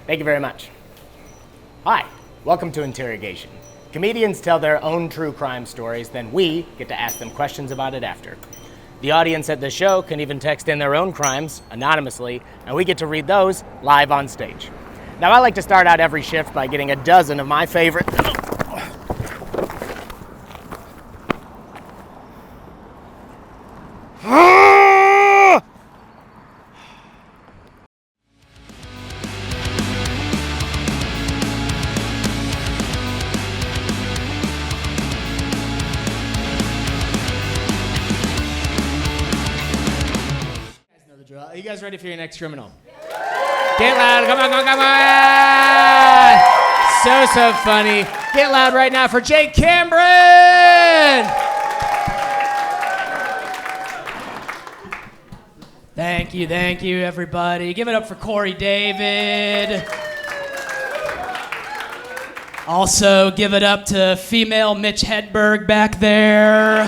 Thank you very much. Hi, welcome to Interrogation. Comedians tell their own true crime stories, then we get to ask them questions about it after. The audience at the show can even text in their own crimes anonymously, and we get to read those live on stage. Now, I like to start out every shift by getting a dozen of my favorite... Are you guys ready for your next criminal? Get loud, come on. So funny. Get loud right now for Jake Cambron. Thank you, everybody. Give it up for Corey David. Also, give it up to female Mitch Hedberg back there.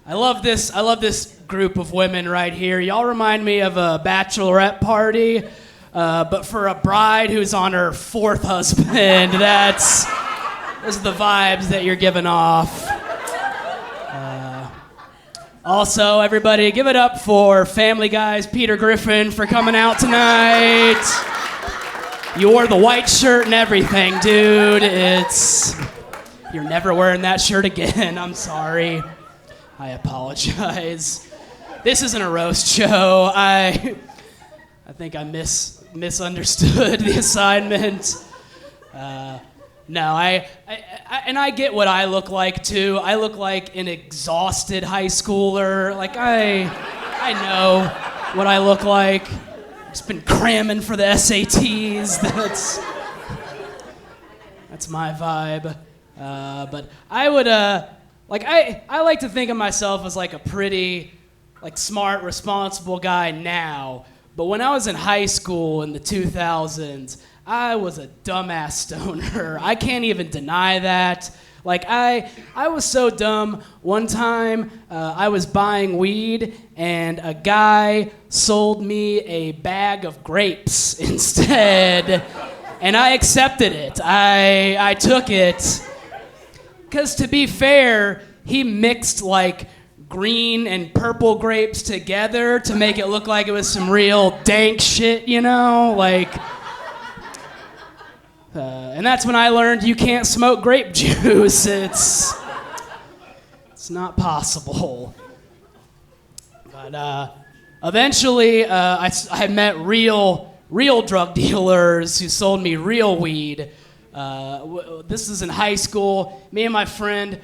I love this group of women right here. Y'all remind me of a bachelorette party, but for a bride who's on her fourth husband. Those are the vibes that you're giving off. Also, everybody, give it up for Family Guy's Peter Griffin for coming out tonight. You wore the white shirt and everything, dude. You're never wearing that shirt again. I'm sorry. I apologize. This isn't a roast show. I think I misunderstood the assignment. No, I get what I look like too. I look like an exhausted high schooler. Like I know what I look like. Just been cramming for the SATs. That's my vibe. But I would I like to think of myself as like a pretty smart, responsible guy now. But when I was in high school in the 2000s, I was a dumbass stoner. I can't even deny that. I was so dumb. One time, I was buying weed, and a guy sold me a bag of grapes instead. And I accepted it. I took it. Because to be fair, he mixed green and purple grapes together to make it look like it was some real dank shit, you know? And that's when I learned you can't smoke grape juice. It's not possible. But eventually, I met real drug dealers who sold me real weed. This is in high school. Me and my friend,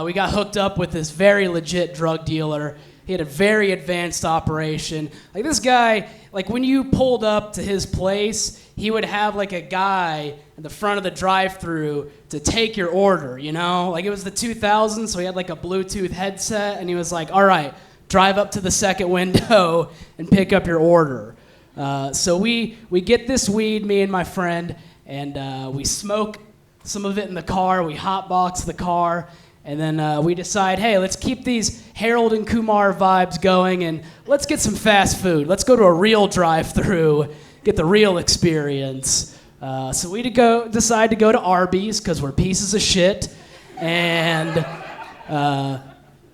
we got hooked up with this very legit drug dealer. He had a very advanced operation. This guy, when you pulled up to his place, he would have a guy at the front of the drive-thru to take your order, you know? It was the 2000s, so he had a Bluetooth headset, and he was like, all right, drive up to the second window and pick up your order. So we get this weed, me and my friend, and we smoke some of it in the car. We hotbox the car, and then we decide, hey, let's keep these Harold and Kumar vibes going, and let's get some fast food. Let's go to a real drive-thru, get the real experience. So we decide to go to Arby's because we're pieces of shit. And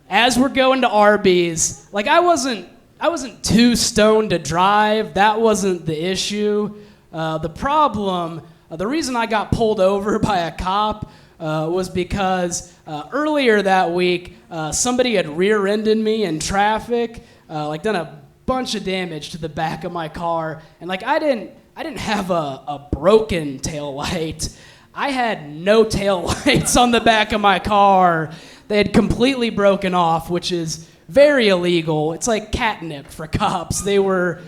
as we're going to Arby's, I wasn't too stoned to drive. That wasn't the issue. The problem, the reason I got pulled over by a cop was because earlier that week, somebody had rear-ended me in traffic, done a bunch of damage to the back of my car, and I didn't have a broken tail light. I had no tail lights on the back of my car. They had completely broken off, which is very illegal. It's like catnip for cops. They were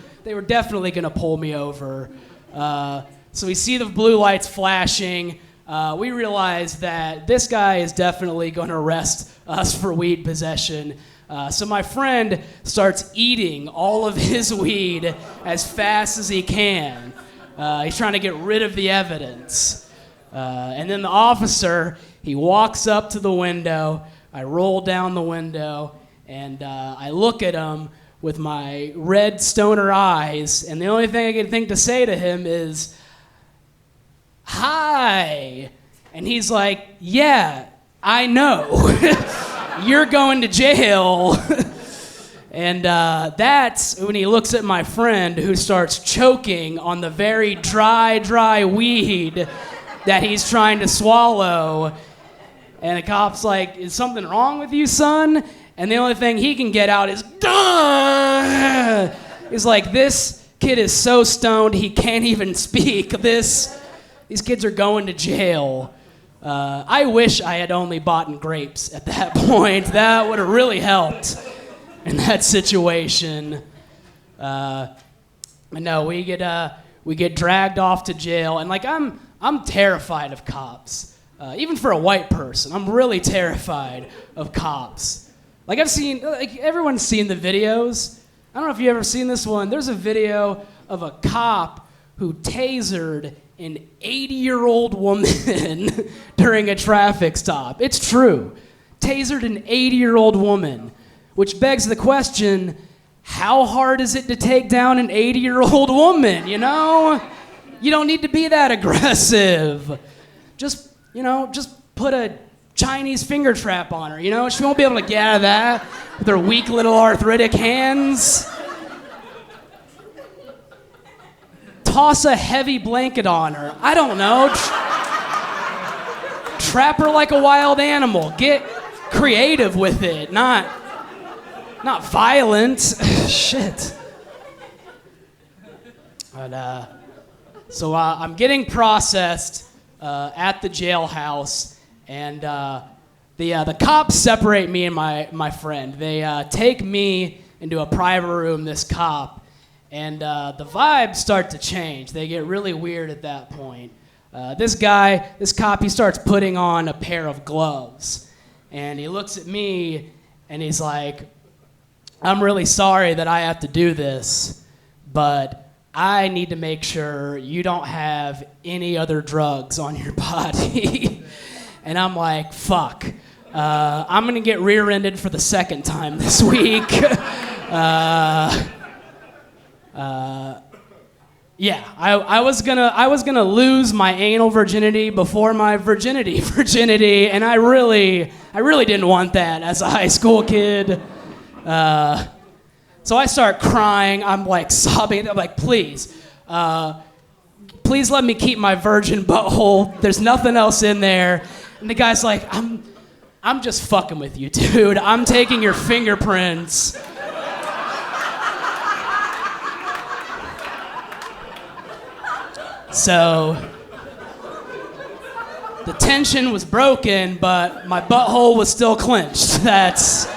definitely gonna pull me over. So we see the blue lights flashing. We realize that this guy is definitely going to arrest us for weed possession. So my friend starts eating all of his weed as fast as he can. He's trying to get rid of the evidence. And then the officer, he walks up to the window. I roll down the window, and I look at him with my red stoner eyes, and the only thing I can think to say to him is, "Hi." And he's like, "Yeah, I know. You're going to jail." And that's when he looks at my friend who starts choking on the very dry weed that he's trying to swallow. And the cop's like, "Is something wrong with you, son?" And the only thing he can get out is, "Duh!" He's like, "This kid is so stoned he can't even speak. These kids are going to jail." I wish I had only bought grapes at that point. That would have really helped in that situation. No, we get dragged off to jail, and like I'm terrified of cops. Even for a white person, I'm really terrified of cops. Like everyone's seen the videos. I don't know if you've ever seen this one. There's a video of a cop who tasered an 80-year-old woman during a traffic stop. It's true. Tasered an 80-year-old woman, which begs the question, how hard is it to take down an 80-year-old woman, you know? You don't need to be that aggressive. Just put a Chinese finger trap on her, you know? She won't be able to get out of that with her weak little arthritic hands. Toss a heavy blanket on her. I don't know. Trap her like a wild animal. Get creative with it, not violent. Shit. But, so I'm getting processed at the jailhouse, and the cops separate me and my friend. They take me into a private room, this cop, and the vibes start to change. They get really weird at that point. This cop, he starts putting on a pair of gloves, and he looks at me, and he's like, "I'm really sorry that I have to do this, but I need to make sure you don't have any other drugs on your body." And I'm like, fuck. I'm going to get rear-ended for the second time this week. Yeah, I was gonna lose my anal virginity before my virginity, and I really didn't want that as a high school kid. So I start crying. I'm like sobbing. I'm like, please let me keep my virgin butthole. There's nothing else in there. And the guy's like, I'm just fucking with you, dude. I'm taking your fingerprints. So the tension was broken, but my butthole was still clenched. That's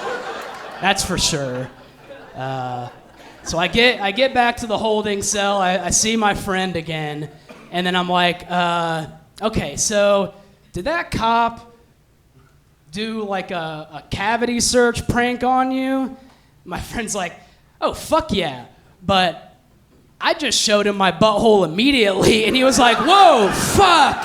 for sure. So I get back to the holding cell. I see my friend again, and then I'm like, okay, so did that cop do like a cavity search prank on you? My friend's like, oh, fuck yeah, but I just showed him my butthole immediately, and he was like, whoa, fuck.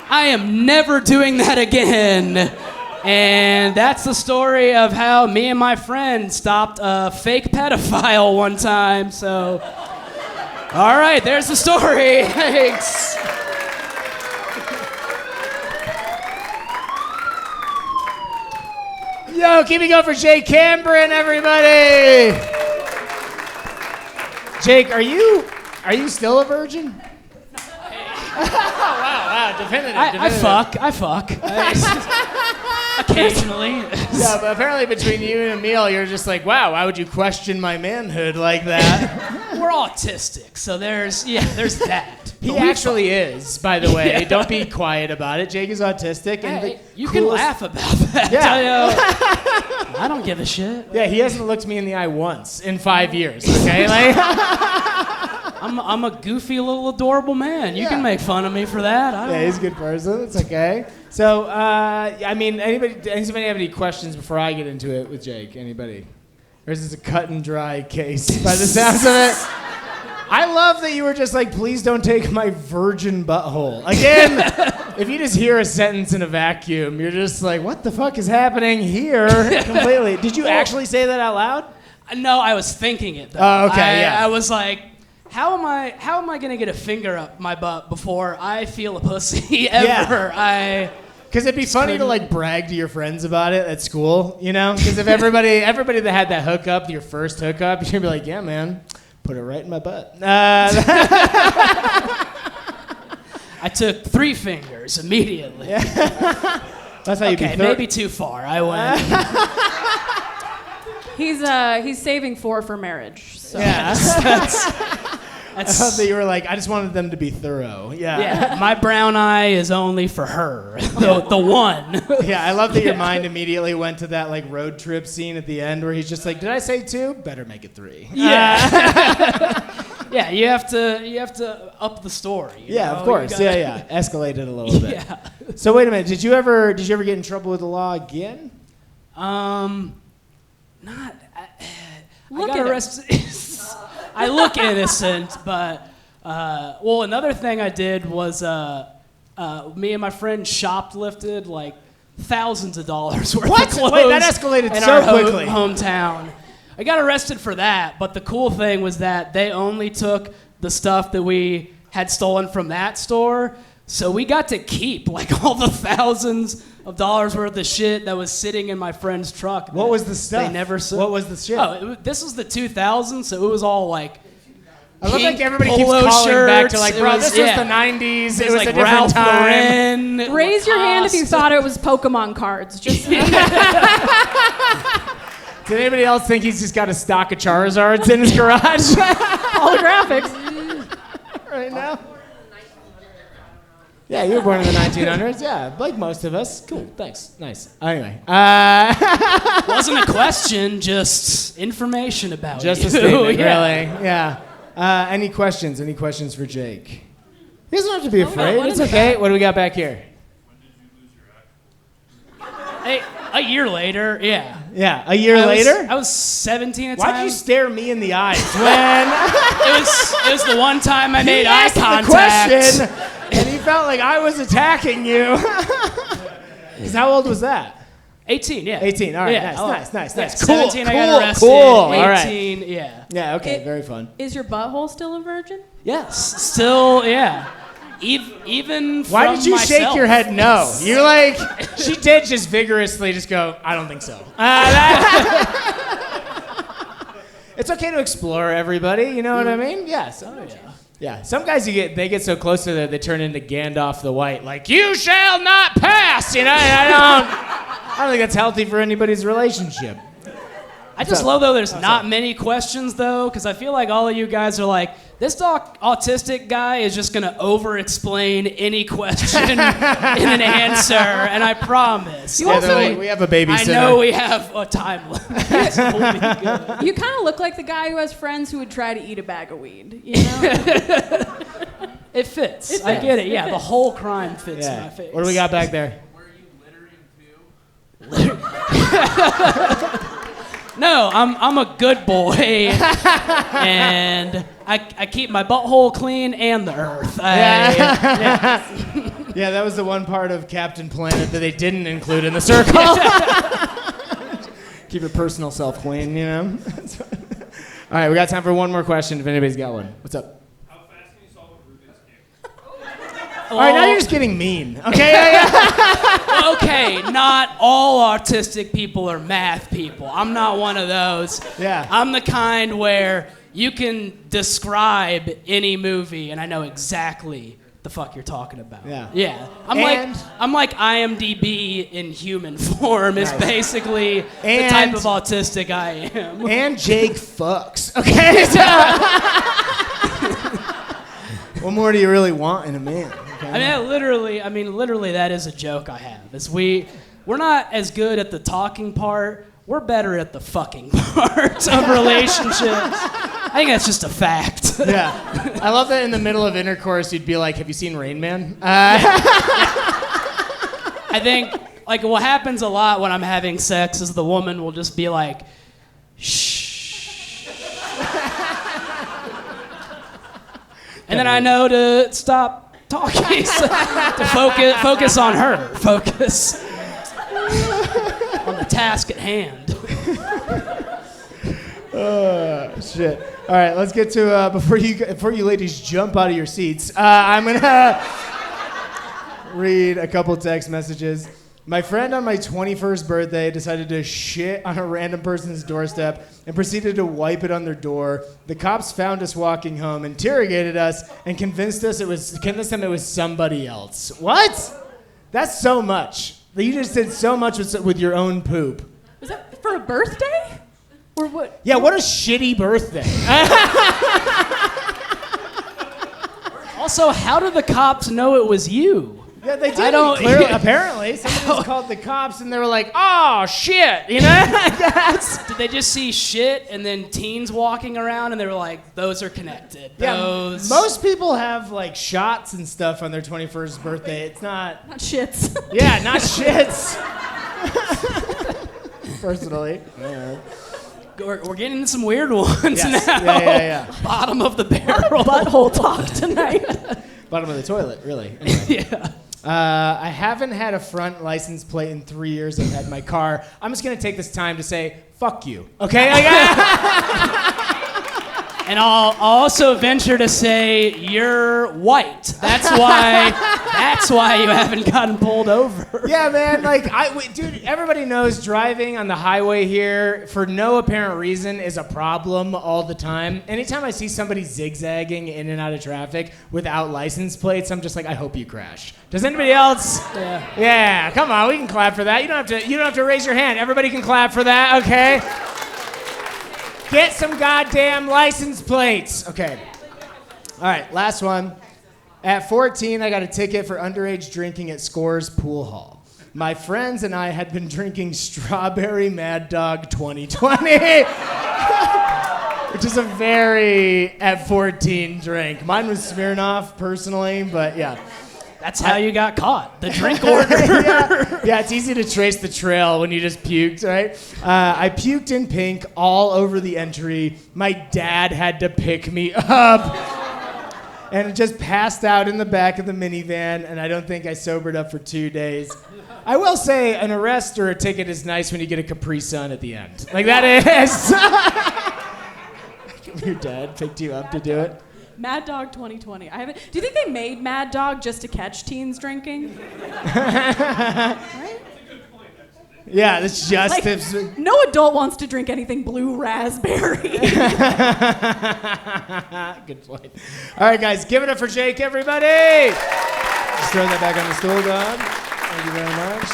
I am never doing that again. And that's the story of how me and my friend stopped a fake pedophile one time. So, all right, there's the story. Thanks. Yo, keep it going for Jake Cambron, everybody. Jake, are you still a virgin? wow, definitive. I fuck. Occasionally. Yeah, but apparently between you and Emil, you're just like, wow, why would you question my manhood like that? We're autistic, so there's that. He actually is, by the way. Yeah. Don't be quiet about it. Jake is autistic. And you can laugh about that. Yeah. I don't give a shit. Yeah, he hasn't looked me in the eye once in 5 years, okay? Like, I'm a goofy little adorable man. You can make fun of me for that. Yeah, he's a good person. It's okay. So, anybody have any questions before I get into it with Jake? Anybody? Or is this a cut and dry case by the sounds of it? I love that you were just like, please don't take my virgin butthole. Again, if you just hear a sentence in a vacuum, you're just like, what the fuck is happening here? Completely. Did you actually say that out loud? No, I was thinking it though. Oh, okay, yeah. I was like, how am I gonna get a finger up my butt before I feel a pussy ever? Yeah. Because it'd be funny to like brag to your friends about it at school, you know? Because if everybody that had that hookup, your first hookup, you're gonna be like, yeah, man, put it right in my butt. I took 3 fingers immediately. Yeah. That's how you be. Maybe too far. I went. He's saving 4 for marriage. So. Yeah. I thought that you were like, I just wanted them to be thorough. Yeah. Yeah. My brown eye is only for her, the one. Yeah, I love that your mind immediately went to that like road trip scene at the end where he's just like, did I say 2? Better make it 3. Yeah. Yeah, you have to up the story. Yeah, know? of course. Yeah. Escalate it a little bit. Yeah. So wait a minute. Did you ever get in trouble with the law again? Not. I Look got at arrested. I look innocent, but another thing I did was me and my friend shoplifted like thousands of dollars worth What? of clothes. Wait, that escalated in so our quickly. Hometown. I got arrested for that, but the cool thing was that they only took the stuff that we had stolen from that store, so we got to keep like all the thousands of dollars worth of shit that was sitting in my friend's truck. What was the stuff? They never saw. What was the shit? This was the 2000s, so it was all like. I love like everybody keeps polo calling back to shirts. like, bro, It was- this yeah. was the 90s. It was like a different Ralph time. Lauren. Raise your hand if you Lacoste. thought it was Pokemon cards. Just Did anybody else think he's just got a stock of Charizards in his garage holographics. right now? Yeah, you were born in the 1900s. Yeah, like most of us. Cool, thanks. Nice. Anyway. Wasn't a question, just information about Just you. a statement, Yeah. really. Yeah. Any questions? Any questions for Jake? He doesn't have to be afraid. let It's him okay. What do we got back here? Hey, a year later, yeah. Yeah, a year later? I was 17 at the Why'd time. you stare me in the eyes when It was the one time I made he eye asked contact. the question and he felt like I was attacking you? 'Cause how old was that? 18, yeah. 18. All right, Yeah, nice. yeah, Cool, 17, I got cool, arrested. cool. All right. 18, yeah. Yeah, okay, very fun. Is your butthole still a virgin? Yes, still, yeah. Even Why from did you shake myself. your head no? You're like, she did just vigorously just go, I don't think so. It's okay to explore everybody, you know what I mean? Yes. Oh, yeah. Yeah, some guys they get so close to that they turn into Gandalf the White, like you shall not pass. You know, I don't think that's healthy for anybody's relationship. I just love though there's not many questions though, because I feel like all of you guys are like, this autistic guy is just gonna over-explain any question in an answer, and I promise. You also- we have a babysitter. I know we have a time limit. It's only good. You kind of look like the guy who has friends who would try to eat a bag of weed. You know? It fits. It I fits. get it. It Yeah, the fits. whole crime fits Yeah. my face. What do we got back there? No, I'm a good boy, and I keep my butthole clean and the earth. Yeah, that was the one part of Captain Planet that they didn't include in the circle. Keep your personal self clean, you know? All right, we got time for one more question if anybody's got one. What's up? How fast can you solve a Rubik's Cube? All right, now you're just getting mean. Okay? Okay, not all autistic people are math people. I'm not one of those. Yeah. I'm the kind where you can describe any movie and I know exactly the fuck you're talking about. Yeah. Yeah. And- I'm like IMDb in human form is Nice. basically the And- type of autistic I am. And Jake fucks. Okay? What more do you really want in a man? Okay? I mean, literally, that is a joke I have. Is we're not as good at the talking part. We're better at the fucking part of relationships. I think that's just a fact. Yeah. I love that in the middle of intercourse, you'd be like, have you seen Rain Man? I think, like, what happens a lot when I'm having sex is the woman will just be like, shh. And then I know to stop talking, so to focus on her, focus on the task at hand. Shit. All right, let's get to before you ladies jump out of your seats. I'm gonna read a couple text messages. My friend on my 21st birthday decided to shit on a random person's doorstep and proceeded to wipe it on their door. The cops found us walking home, interrogated us, and convinced them it was somebody else. What? That's so much. You just did so much with your own poop. Was that for a birthday? Or what? Yeah, what a shitty birthday. Also, how did the cops know it was you? Yeah, they did. Clearly, apparently, somebody just called the cops and they were like, "Oh shit," you know? Did they just see shit and then teens walking around and they were like, "Those are connected." Yeah, Those. most people have like shots and stuff on their 21st birthday. It's not. Not shits. Yeah, not shits. Personally. Yeah. We're getting into some weird ones Yes. now. Yeah. Bottom of the barrel. Butthole talk tonight. Bottom of the toilet, really. Anyway. Yeah. I haven't had a front license plate in 3 years I've had my car. I'm just going to take this time to say, fuck you. Okay? And I'll also venture to say you're white. That's why you haven't gotten pulled over. Yeah, man. Dude, everybody knows driving on the highway here for no apparent reason is a problem all the time. Anytime I see somebody zigzagging in and out of traffic without license plates, I'm just like, I hope you crash. Does anybody else? Yeah. Yeah, come on, we can clap for that. You don't have to raise your hand. Everybody can clap for that, okay? Get some goddamn license plates. Okay. All right, last one. At 14, I got a ticket for underage drinking at Scores Pool Hall. My friends and I had been drinking Strawberry Mad Dog 2020, which is a very at 14 drink. Mine was Smirnoff, personally, but yeah. That's how you got caught. The drink order. Yeah, it's easy to trace the trail when you just puked, right? I puked in pink all over the entry. My dad had to pick me up. And just passed out in the back of the minivan, and I don't think I sobered up for 2 days. I will say an arrest or a ticket is nice when you get a Capri Sun at the end. Like, that is. Your dad picked you up to do it? Mad Dog 2020. Do you think they made Mad Dog just to catch teens drinking? Right? Yeah, that's just... No adult wants to drink anything blue raspberry. Good point. All right, guys, give it up for Jake, everybody. Just throw that back on the stool, Dog. Thank you very much.